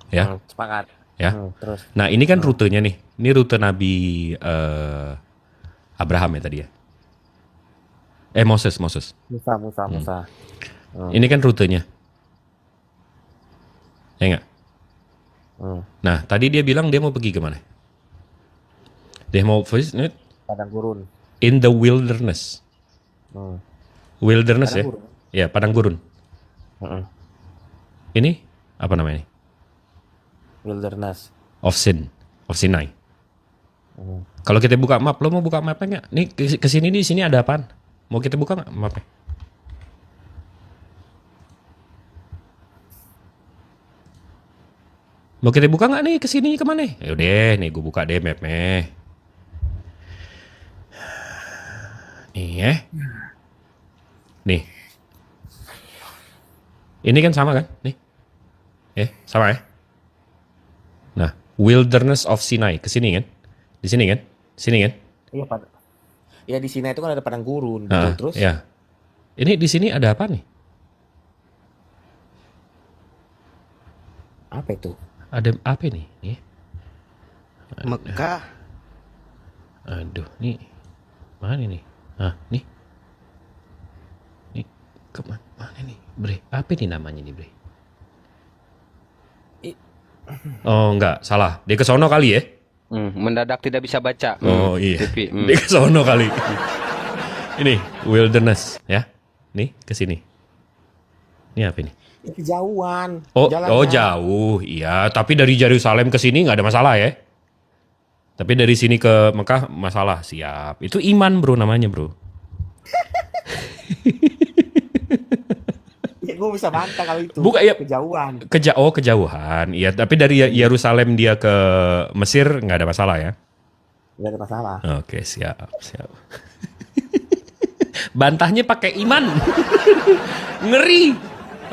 Ya. Sepakat. Ya. Terus. Nah, ini kan rutenya nih. Ini rute Nabi Abraham ya tadi ya. Moses. Musa. Ini kan rutenya. Ya nggak? Nah, tadi dia bilang dia mau pergi kemana? Dia mau Padang gurun. in the wilderness. Wilderness Padang ya? gurun. Ya, padang gurun. Ini apa namanya? Wilderness. Of Sinai. Kalau kita buka map, lo mau buka mapnya nggak? Nih kesini di sini ada apaan? Mau kita buka nggak mapnya? Mau kita buka nggak nih kesini kemana? Yaudah, nih gue buka deh mapnya. Nih ya. Nih. Ini kan sama kan? Nih. Sama ya? Nah, Wilderness of Sinai. Kesini kan? Di sini kan? Sini kan? Iya, ya di sini itu kan ada padang gurun. Nah, Terus? ya. Ini di sini ada apa nih? Apa itu? Ada apa nih? Nih. Mekah. Aduh, nih. Mana nih? Nih. Nih, mana nih? Bre, apa nih namanya nih, Bre? Oh, enggak, salah. Dia ke sono kali ya? Mendadak tidak bisa baca. Oh, iya. TV. Dia ke sono kali. Ini wilderness ya. Nih, ke sini. Ini apa ini? Kejauhan. Oh, Jalannya. jauh, iya. Tapi dari Yerusalem ke sini nggak ada masalah ya. Tapi dari sini ke Mekah masalah, siap. Itu iman bro namanya bro. Ya gue bisa bantah kalau itu. Bukan, ya. Kejauhan. Kejauhan, iya. Tapi dari Yerusalem dia ke Mesir nggak ada masalah ya. Gak ada masalah. Oke, siap. Bantahnya pakai iman. Ngeri.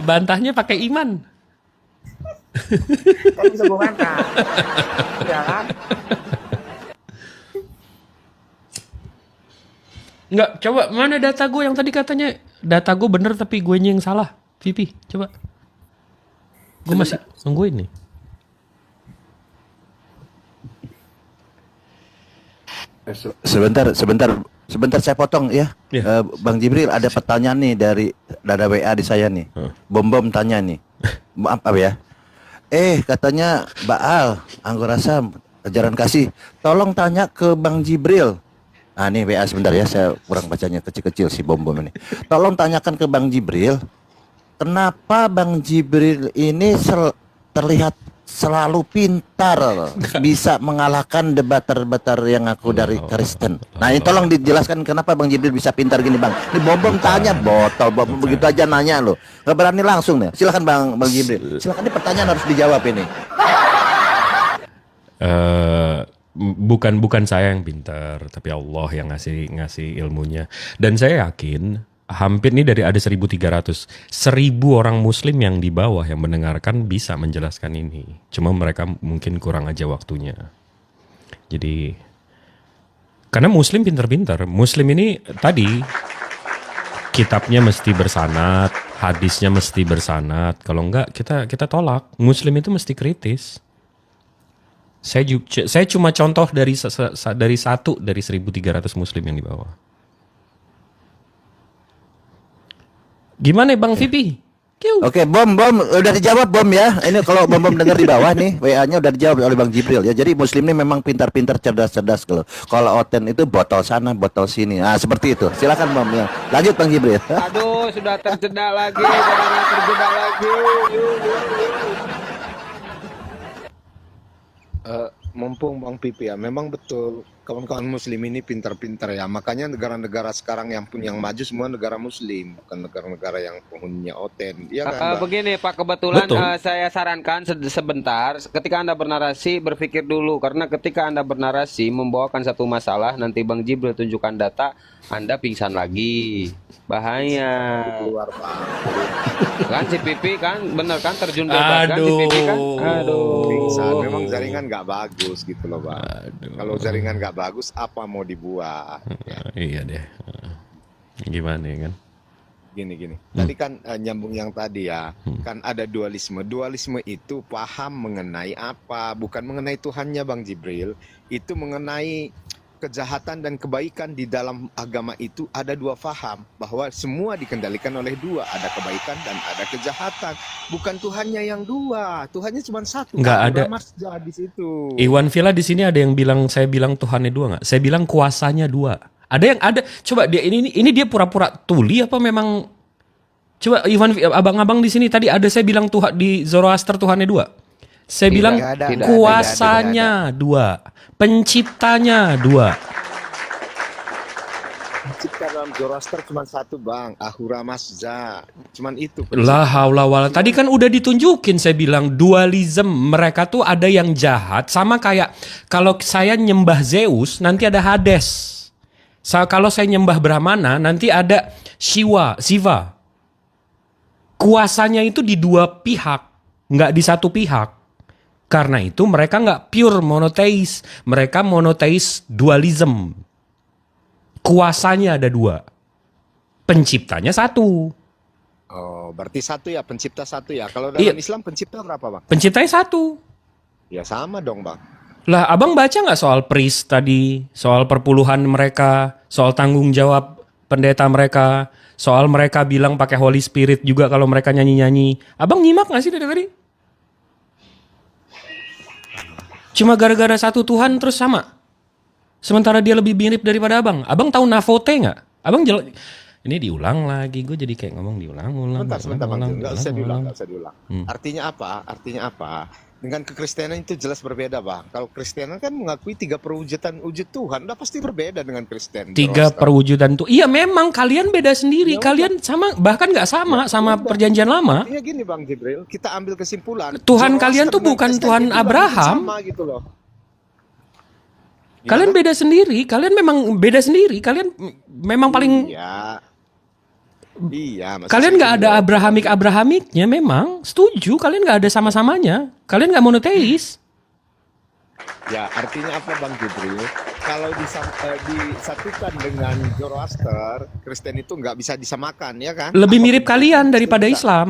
Bantahnya pakai iman. Kan bisa gue bantah. Ya kan? Nggak, coba mana data gue yang tadi katanya data gue bener tapi gue yang salah. Vivi, coba. Gue masih nungguin nih. Sebentar saya potong ya. Iya. Bang Jibril ada pertanyaan nih dari WA di saya nih. Bom tanya nih. Maaf ya. Katanya Baal, Anggora Sam, ajaran kasih. Tolong tanya ke Bang Jibril. Ah nih WA sebentar ya, saya kurang bacanya kecil-kecil si bom ini. Tolong tanyakan ke Bang Jibril, kenapa Bang Jibril ini terlihat selalu pintar, bisa mengalahkan debater-debater yang aku dari Kristen. Nah ini tolong dijelaskan kenapa Bang Jibril bisa pintar gini Bang. Ini bom tanya botol, bom begitu aja nanya lo. Gak berani langsung nih. Silakan Bang Jibril. Silakan, ini pertanyaan harus dijawab ini. Bukan saya yang pintar, tapi Allah yang ngasih ilmunya. Dan saya yakin hampir nih dari ada 1.300, 1.000 orang Muslim yang di bawah yang mendengarkan bisa menjelaskan ini. Cuma mereka mungkin kurang aja waktunya. Jadi karena Muslim pintar-pintar. Muslim ini tadi kitabnya mesti bersanad, hadisnya mesti bersanad. Kalau enggak kita tolak. Muslim itu mesti kritis. Saya cuma contoh dari 1 dari 1.300 Muslim yang di bawah. Gimana Bang Vipi? Oke, bom udah dijawab bom ya. Ini kalau bom dengar di bawah nih, WA-nya udah dijawab oleh Bang Jibril ya. Jadi Muslim ini memang pintar-pintar, cerdas-cerdas kalau. Kalau Oten itu botol sana, botol sini. Nah, seperti itu. Silakan bom ya. Lanjut Bang Jibril. Aduh, sudah terjebak lagi, saudara terjebak lagi. Mumpung Bang Pipi ya, memang betul kawan-kawan Muslim ini pintar-pintar ya. Makanya negara-negara sekarang yang maju semua negara Muslim, bukan negara-negara yang penghuninya Oten. Ya kan, Mbak? Begini Pak, kebetulan Betul. saya sarankan sebentar, ketika Anda bernarasi berpikir dulu, karena ketika Anda bernarasi membawakan satu masalah, nanti Bang Jibril tunjukkan data, Anda pingsan lagi, bahaya. Keluar Pak. Kan si Pipi kan, bener kan terjun bebas kan si Pipi kan? Aduh. Pingsan. Memang jaringan nggak bagus gitu loh Bang. Kalau jaringan nggak bagus, apa mau dibuat? Ya. Iya deh. Gimana ya kan? Gini. Tadi kan nyambung yang tadi ya, kan ada dualisme. Dualisme itu paham mengenai apa? Bukan mengenai Tuhannya Bang Jibril. Itu mengenai kejahatan dan kebaikan. Di dalam agama itu ada dua faham, bahwa semua dikendalikan oleh dua, ada kebaikan dan ada kejahatan. Bukan Tuhannya yang dua, Tuhannya cuma satu. Nggak ada. Masjid di situ. Iwan Villa di sini ada yang bilang, saya bilang Tuhannya dua nggak? Saya bilang kuasanya dua. Ada yang ada. Coba dia ini dia pura-pura tuli apa memang? Coba Iwan, abang-abang di sini tadi ada saya bilang Tuhan di Zoroaster Tuhannya dua. Saya bilang kuasanya dua, penciptanya dua. Pencipta dalam Zoroaster cuma satu Bang, Ahura Mazda. Cuman itu. La haula wala. Tadi kan udah ditunjukin saya bilang dualism. Mereka tuh ada yang jahat sama kayak kalau saya nyembah Zeus nanti ada Hades. Kalau saya nyembah Brahmana nanti ada Shiva. Kuasanya itu di dua pihak, nggak di satu pihak. Karena itu mereka nggak pure monoteis, mereka monoteis dualism. Kuasanya ada dua, penciptanya satu. Oh, berarti satu ya, pencipta satu ya. Kalau dalam Islam pencipta berapa Bang? Penciptanya satu. Ya sama dong Bang. Lah abang baca nggak soal priest tadi, soal perpuluhan mereka, soal tanggung jawab pendeta mereka, soal mereka bilang pakai Holy Spirit juga kalau mereka nyanyi-nyanyi. Abang nyimak nggak sih dari tadi? Cuma gara-gara satu Tuhan terus sama. Sementara dia lebih mirip daripada abang. Abang tahu Navote nggak? Abang Ini diulang lagi, gue jadi kayak ngomong diulang-ulang. Sebentar Bang Jul, nggak usah diulang, nggak usah diulang. Hmm. Artinya apa? Artinya apa? Dengan kekristenan itu jelas berbeda, Bang. Kalau Kristenan kan mengakui 3 perwujudan wujud Tuhan, udah pasti berbeda dengan Kristen. 3 Zoroaster. perwujudan tuh. Iya memang kalian beda sendiri. Ya Kalian sama, bahkan nggak sama sama udah. perjanjian lama. Artinya gini Bang Jibril, kita ambil kesimpulan. Tuhan Zoroaster kalian tuh dengan bukan Kristen Tuhan itu juga Abraham. sama gitu loh. Kalian beda sendiri. Kalian memang beda sendiri. Kalian memang paling. Iya. Iya. maksud Kalian saya nggak gini ada loh. Abrahamiknya memang. Setuju. Kalian nggak ada sama-samanya. Kalian nggak monoteis. Ya, artinya apa Bang Jibril? Kalau disatukan dengan Zoroaster, Kristen itu nggak bisa disamakan, ya kan? Lebih mirip Apapun kalian itu, daripada susah. Islam.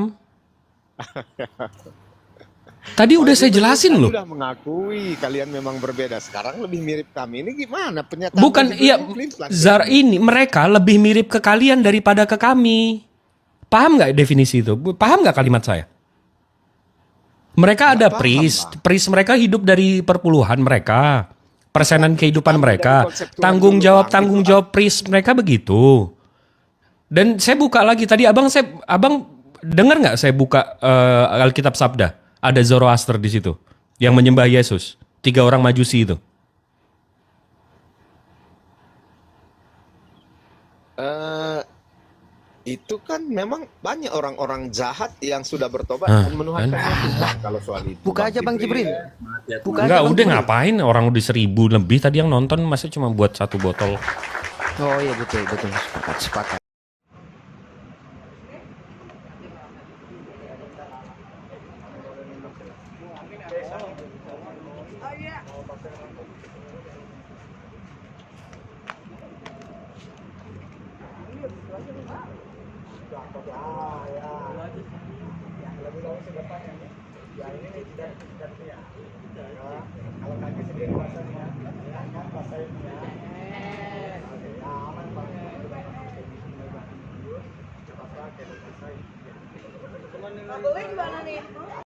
Tadi udah saya jelasin loh. Sudah mengakui kalian memang berbeda. Sekarang lebih mirip kami. Ini gimana pernyataan? Bukan, Bang iya, Jibril pelan-pelan. Zar ini mereka lebih mirip ke kalian daripada ke kami. Paham nggak definisi itu? Paham nggak kalimat saya? Mereka ada paham, priest mereka hidup dari perpuluhan mereka, persenan kehidupan Ambil mereka, dari konsep Tuhan dulu, Bang. tanggung jawab priest mereka begitu. Dan saya buka lagi tadi abang dengar nggak saya buka Alkitab Sabda, ada Zoroaster di situ yang menyembah Yesus, 3 orang majusi itu. Eh, itu kan memang banyak orang-orang jahat yang sudah bertobat Ah, dan menuhankan Yesus, Bang, kalau soal itu. Buka aja Bang Jibril. Buka Enggak, aja Bang udah Jibril. ngapain orang udah 1000 lebih tadi yang nonton masa cuma buat 1 botol. Oh iya betul betul sepakat. Bagus gimana nih?